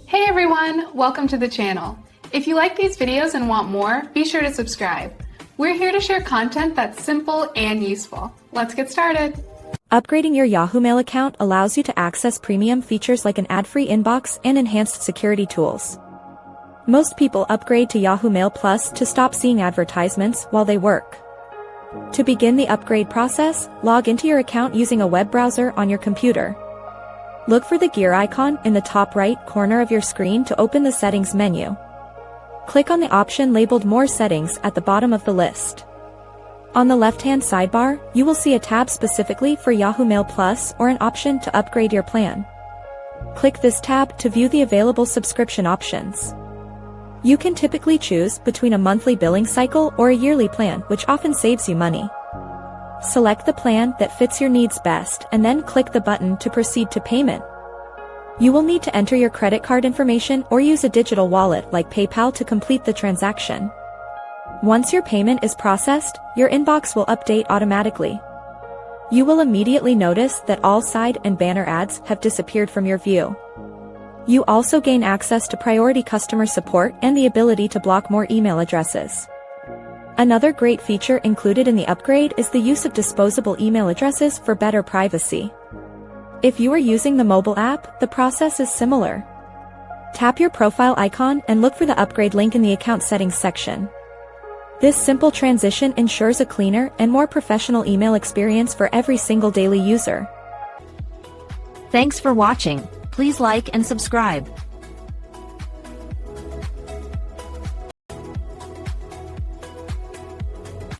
Hey everyone, welcome to the channel. If you like these videos and want more, be sure to subscribe. We're here to share content that's simple and useful. Let's get started. Upgrading your Yahoo Mail account allows you to access premium features like an ad-free inbox and enhanced security tools. Most people upgrade to Yahoo Mail Plus to stop seeing advertisements while they work. To begin the upgrade process, log into your account using a web browser on your computer. Look for the gear icon in the top right corner of your screen to open the settings menu. Click on the option labeled More Settings at the bottom of the list. On the left-hand sidebar, you will see a tab specifically for Yahoo Mail Plus or an option to upgrade your plan. Click this tab to view the available subscription options. You can typically choose between a monthly billing cycle or a yearly plan, which often saves you money. Select the plan that fits your needs best and then click the button to proceed to payment. You will need to enter your credit card information or use a digital wallet like PayPal to complete the transaction. Once your payment is processed, your inbox will update automatically. You will immediately notice that all side and banner ads have disappeared from your view. You also gain access to priority customer support and the ability to block more email addresses. Another great feature included in the upgrade is the use of disposable email addresses for better privacy. If you are using the mobile app, the process is similar. Tap your profile icon and look for the upgrade link in the account settings section. This simple transition ensures a cleaner and more professional email experience for every single daily user. Thanks for watching. Please like and subscribe.